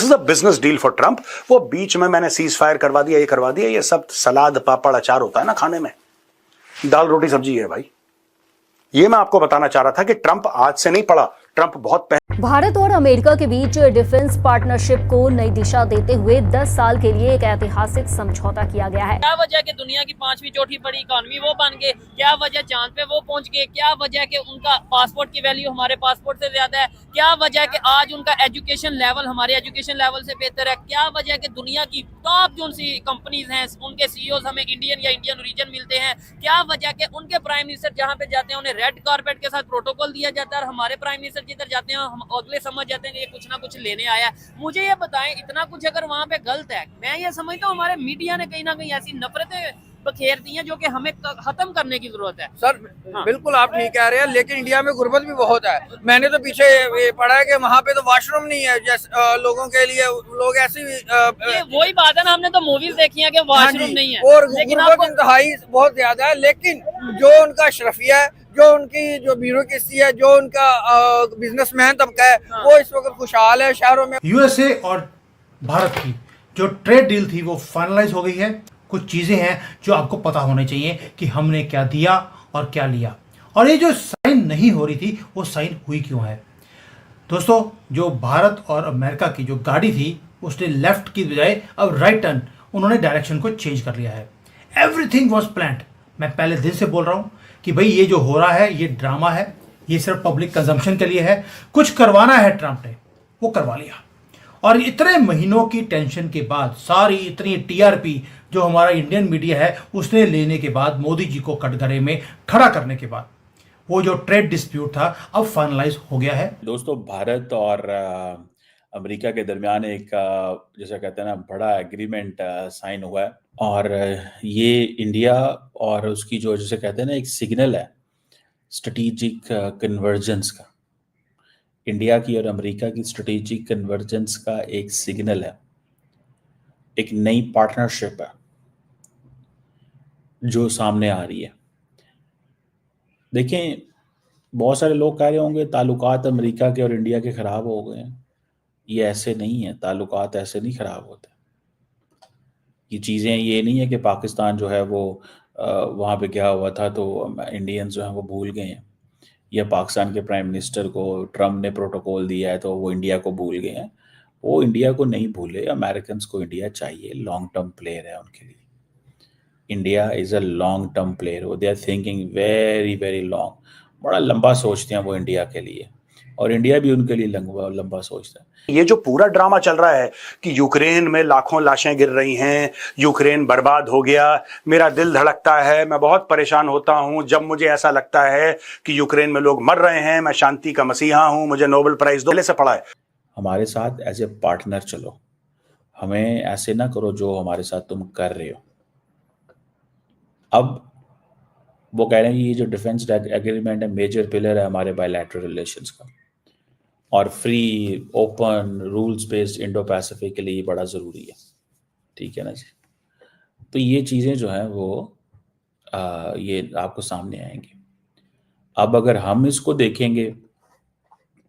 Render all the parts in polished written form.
Is a business deal for Trump. वो बीच में मैंने सीज फायर करवा दिया, ये करवा दिया, ये सब सलाद पापड़ अचार होता है ना खाने में, दाल रोटी सब्जी है भाई। ये मैं आपको बताना चाह रहा था कि ट्रंप आज से नहीं पड़ा, ट्रंप बहुत पहले। भारत और अमेरिका के बीच डिफेंस पार्टनरशिप को नई दिशा देते हुए 10 साल के लिए एक ऐतिहासिक समझौता किया गया है। क्या वजह कि दुनिया की 5वीं चौथी बड़ी इकॉनमी वो बन गए, क्या वजह चांद पे वो पहुंच गए, क्या वजह कि उनका पासपोर्ट की वैल्यू हमारे पासपोर्ट से ज्यादा है, क्या वजह कि आज उनका एजुकेशन लेवल हमारे एजुकेशन लेवल से बेहतर है, क्या वजह कि दुनिया की टॉप जो सी कंपनीज हैं उनके सीईओज हमें इंडियन या इंडियन ओरिजिन मिलते हैं, क्या वजह कि उनके प्राइम मिनिस्टर जहाँ पे जाते हैं उन्हें रेड कारपेट के साथ प्रोटोकॉल दिया जाता है और हमारे प्राइम मिनिस्टर जिधर जाते हैं हम अगले समझ जाते हैं कि ये कुछ ना कुछ लेने आया है। मुझे ये बताएं, इतना कुछ अगर वहाँ पे गलत है, मैं ये समझता हूँ हमारे मीडिया ने कहीं ना कहीं ऐसी नफरतें बखेर दी हैं जो कि हमें खत्म करने की जरूरत है। सर हाँ। बिल्कुल आप ठीक कह रहे हैं, लेकिन इंडिया में गुर्बत भी बहुत है। मैंने तो पीछे ये पढ़ा है कि वहाँ पे तो वॉशरूम नहीं है जैसे लोगों के लिए, लोग ऐसी वही बात है ना, हमने तो मूवीज देखी है कि वॉशरूम नहीं है और गुर्बत इंतहाई बहुत ज्यादा है। लेकिन जो उनका अशरफिया है, जो उनकी जो ब्यूरोक्रेसी है, जो उनका बिजनेसमैन तबका है, वो इस वक्त खुशहाल है शहरों में। यूएसए और भारत की जो ट्रेड डील थी वो फाइनलाइज हो गई है। कुछ चीजें हैं जो आपको पता होनी चाहिए कि हमने क्या दिया और क्या लिया, और ये जो साइन नहीं हो रही थी वो साइन हुई क्यों है। दोस्तों, जो भारत और अमेरिका की जो गाड़ी थी उसने लेफ्ट की बजाय अब राइट टर्न, उन्होंने डायरेक्शन को चेंज कर लिया है। Everything was planned. मैं पहले दिन से बोल रहा हूं कि भाई ये जो हो रहा है ये ड्रामा है, ये सिर्फ पब्लिक कंजम्पशन के लिए है। कुछ करवाना है ट्रंप ने, वो करवा लिया। और इतने महीनों की टेंशन के बाद, सारी इतनी टीआरपी जो हमारा इंडियन मीडिया है उसने लेने के बाद, मोदी जी को कटघरे में खड़ा करने के बाद, वो जो ट्रेड डिस्प्यूट था अब फाइनलाइज हो गया है। दोस्तों, भारत और अमेरिका के दरमियान एक जैसा कहते हैं ना बड़ा एग्रीमेंट साइन हुआ है, और ये इंडिया और उसकी जो जैसे कहते हैं ना एक सिग्नल है स्ट्रेटेजिक कन्वर्जेंस का। इंडिया की और अमेरिका की स्ट्रेटेजिक कन्वर्जेंस का एक सिग्नल है, एक नई पार्टनरशिप है जो सामने आ रही है। देखें, बहुत सारे लोग कह रहे होंगे ताल्लुकात अमेरिका के और इंडिया के ख़राब हो गए हैं। ये ऐसे नहीं है, ताल्लुकात ऐसे नहीं ख़राब होते। ये चीज़ें ये नहीं है कि पाकिस्तान जो है वो वहाँ पे क्या हुआ था तो इंडियंस जो हैं वो भूल गए हैं, या पाकिस्तान के प्राइम मिनिस्टर को ट्रम्प ने प्रोटोकॉल दिया है तो वो इंडिया को भूल गए हैं। वो इंडिया को नहीं भूले, अमेरिकन को इंडिया चाहिए, लॉन्ग टर्म प्लेयर है उनके लिए। India is a long term player, they are thinking very very long, बड़ा लंबा सोचते हैं वो इंडिया के लिए, और इंडिया भी उनके लिए लंबा सोचता है। ये जो पूरा ड्रामा चल रहा है कि यूक्रेन में लाखों लाशें गिर रही हैं, यूक्रेन बर्बाद हो गया, मेरा दिल धड़कता है, मैं बहुत परेशान होता हूं जब मुझे ऐसा लगता है कि यूक्रेन में लोग मर रहे हैं, मैं शांति का मसीहा हूं, मुझे नोबेल प्राइज दो। पहले से पढ़ा है। हमारे साथ एज ए पार्टनर चलो, हमें ऐसे ना करो जो हमारे साथ तुम कर रहे हो। अब वो कह रहे हैं कि ये जो डिफेंस एग्रीमेंट है मेजर पिलर है हमारे बायलैटरल रिलेशंस का, और free open rules based Indo Pacific के लिए बड़ा ज़रूरी है। ठीक है ना जी। तो ये चीज़ें जो हैं वो ये आपको सामने आएंगी। अब अगर हम इसको देखेंगे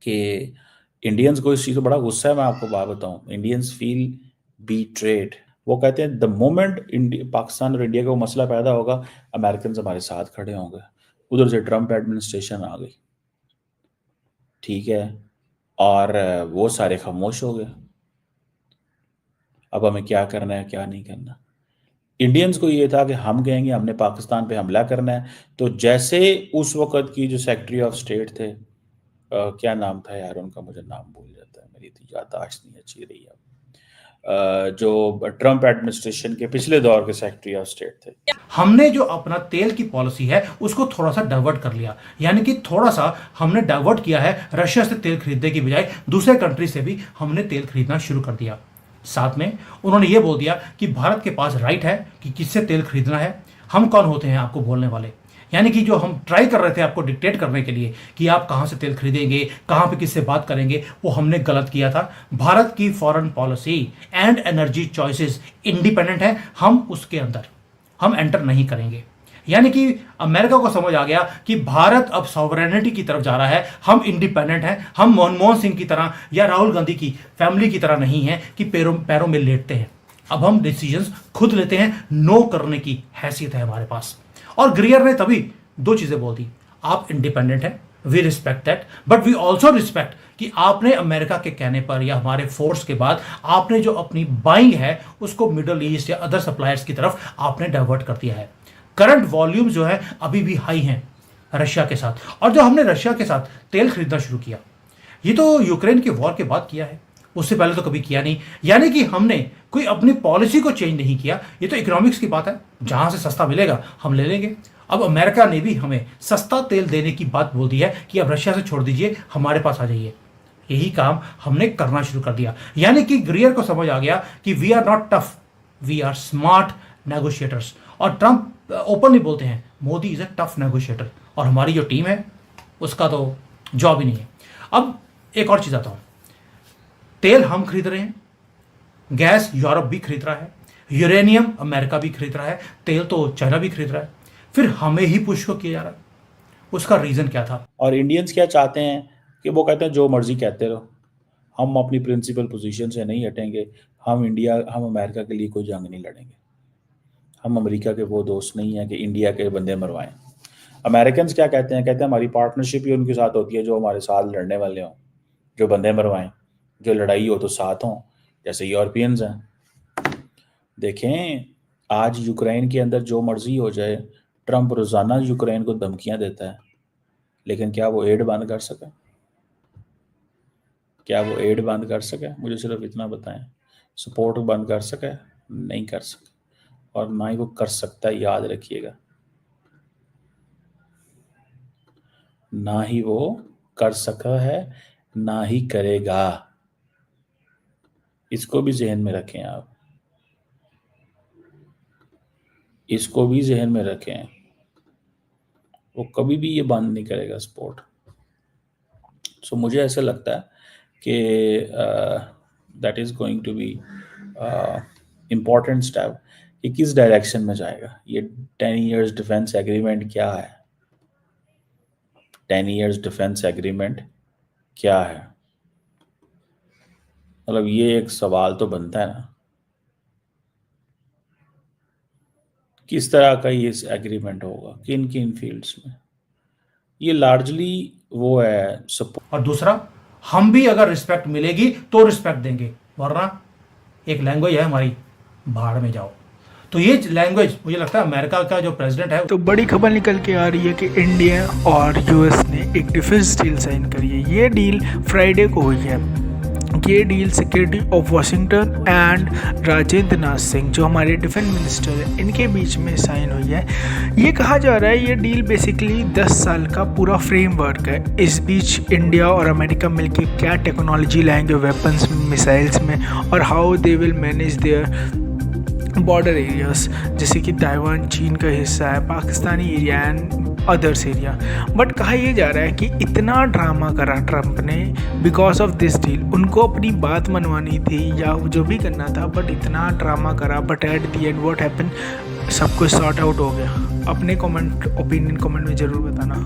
कि इंडियंस को इस चीज़ को बड़ा गुस्सा है, मैं आपको बात बताऊं, इंडियंस फील बीट्रेड। वो कहते हैं द मोमेंट पाकिस्तान और इंडिया का वो मसला पैदा होगा, अमेरिकन हमारे साथ खड़े होंगे। उधर से ट्रंप एडमिनिस्ट्रेशन आ गई, ठीक है, और वो सारे खामोश हो गए। अब हमें क्या करना है क्या नहीं करना। इंडियंस को ये था कि हम कहेंगे हमने पाकिस्तान पे हमला करना है, तो जैसे उस वक्त की जो सेक्रेटरी ऑफ स्टेट थे, क्या नाम था यार उनका, मुझे नाम भूल जाता है, मेरी तो याददाश्त नहीं अच्छी रही है। जो ट्रंप एडमिनिस्ट्रेशन के पिछले दौर के सेक्रेटरी ऑफ स्टेट थे, हमने जो अपना तेल की पॉलिसी है उसको थोड़ा सा डाइवर्ट कर लिया, यानी कि थोड़ा सा हमने डाइवर्ट किया है। रशिया से तेल खरीदने की बजाय दूसरे कंट्री से भी हमने तेल खरीदना शुरू कर दिया। साथ में उन्होंने ये बोल दिया कि भारत के पास राइट है कि किससे तेल खरीदना है। हम कौन होते हैं आपको बोलने वाले, यानी कि जो हम ट्राई कर रहे थे आपको डिक्टेट करने के लिए कि आप कहां से तेल खरीदेंगे, कहां पे किससे बात करेंगे, वो हमने गलत किया था। भारत की foreign policy and energy choices independent है, हम उसके अंदर हम एंटर नहीं करेंगे। यानी कि अमेरिका को समझ आ गया कि भारत अब सॉवरेनिटी की तरफ जा रहा है, हम इंडिपेंडेंट हैं, हम मनमोहन सिंह की तरह या राहुल गांधी की फैमिली की तरह नहीं है कि पैरों में लेटते हैं। अब हम डिसीजंस खुद लेते हैं, नो करने की हैसियत है हमारे पास। और ग्रियर ने तभी दो चीजें बोल दी, आप इंडिपेंडेंट हैं, we respect that, but we also respect कि आपने अमेरिका के कहने पर या हमारे फोर्स के बाद आपने जो अपनी बाइंग है उसको मिडल ईस्ट या अदर सप्लायर्स की तरफ आपने डाइवर्ट कर दिया है। करंट वॉल्यूम जो है अभी भी हाई हैं रशिया के साथ, और जो हमने रशिया के साथ तेल खरीदना शुरू किया ये तो यूक्रेन के वॉर के बाद किया है, उससे पहले तो कभी किया नहीं। यानी कि हमने कोई अपनी पॉलिसी को चेंज नहीं किया, ये तो इकोनॉमिक्स की बात है, जहां से सस्ता मिलेगा हम ले लेंगे। अब अमेरिका ने भी हमें सस्ता तेल देने की बात बोल दी है कि अब रशिया से छोड़ दीजिए, हमारे पास आ जाइए। यही काम हमने करना शुरू कर दिया। यानी कि ग्रियर को समझ आ गया कि we are not tough, we are smart negotiators. और ट्रंप ओपनली बोलते हैं Modi is a tough negotiator, और हमारी जो टीम है उसका तो जॉब ही नहीं है। अब एक और चीज आता हूं, तेल हम खरीद रहे हैं, गैस यूरोप भी खरीद रहा है, यूरेनियम अमेरिका भी खरीद रहा है, तेल तो चाइना भी खरीद रहा है, फिर हमें ही पुश को किया जा रहा है। उसका रीजन क्या था? और इंडियंस क्या चाहते हैं कि वो कहते हैं जो मर्जी कहते रहो, हम अपनी प्रिंसिपल पोजीशन से नहीं हटेंगे, हम अमेरिका के लिए कोई जंग नहीं लड़ेंगे, हम अमेरिका के वो दोस्त नहीं हैं कि इंडिया के बंदे मरवाएं। अमेरिकन क्या कहते हैं? कहते हैं हमारी पार्टनरशिप ही उनके साथ होती है जो हमारे साथ लड़ने वाले हों, जो बंदे मरवाएं, जो लड़ाई हो तो साथ हों, जैसे यूरोपियंस हैं। देखें आज यूक्रेन के अंदर जो मर्जी हो जाए, ट्रंप रोजाना यूक्रेन को धमकियां देता है, लेकिन क्या वो एड बंद कर सका? क्या वो एड बंद कर सका? मुझे सिर्फ इतना बताएं, सपोर्ट बंद कर सका? नहीं कर सका, और ना ही वो कर सकता है, याद रखिएगा, ना ही वो कर सका है, ना ही करेगा। इसको भी जहन में रखें आप, इसको भी जहन में रखें, वो कभी भी ये बंद नहीं करेगा सपोर्ट। सो मुझे ऐसा लगता है कि that is going to be important step कि किस डायरेक्शन में जाएगा ये 10 years डिफेंस एग्रीमेंट। क्या है 10 years डिफेंस एग्रीमेंट? क्या है मतलब ये एक सवाल तो बनता है ना, किस तरह का ये एग्रीमेंट होगा, किन किन फील्ड्स में? ये लार्जली वो है सपोर्ट। और दूसरा, हम भी अगर रिस्पेक्ट मिलेगी तो रिस्पेक्ट देंगे, वरना एक लैंग्वेज है हमारी, भाड़ में जाओ। तो ये लैंग्वेज मुझे लगता है अमेरिका का जो प्रेसिडेंट है। तो बड़ी खबर निकल के आ रही है कि इंडिया और यूएस ने एक डिफेंस डील साइन करी है। ये डील फ्राइडे को हुई है। ये deal secretary of Washington and Rajendra Nath Singh जो हमारे डिफेंस मिनिस्टर हैं इनके बीच में साइन हुई है। ये कहा जा रहा है ये डील बेसिकली 10 साल का पूरा फ्रेमवर्क है। इस बीच इंडिया और अमेरिका मिलके क्या टेक्नोलॉजी लाएंगे वेपन्स मिसाइल्स में, और how they will manage there border areas, जैसे कि ताइवान चीन का हिस्सा है, Pakistani area and others area. But कहा यह जा रहा है कि इतना ड्रामा करा ट्रंप ने बिकॉज ऑफ दिस डील, उनको अपनी बात मनवानी थी या जो भी करना था, बट इतना ड्रामा करा, but at the and what happen, सब कुछ सॉर्ट आउट हो गया। अपने ओपिनियन कमेंट में ज़रूर बताना।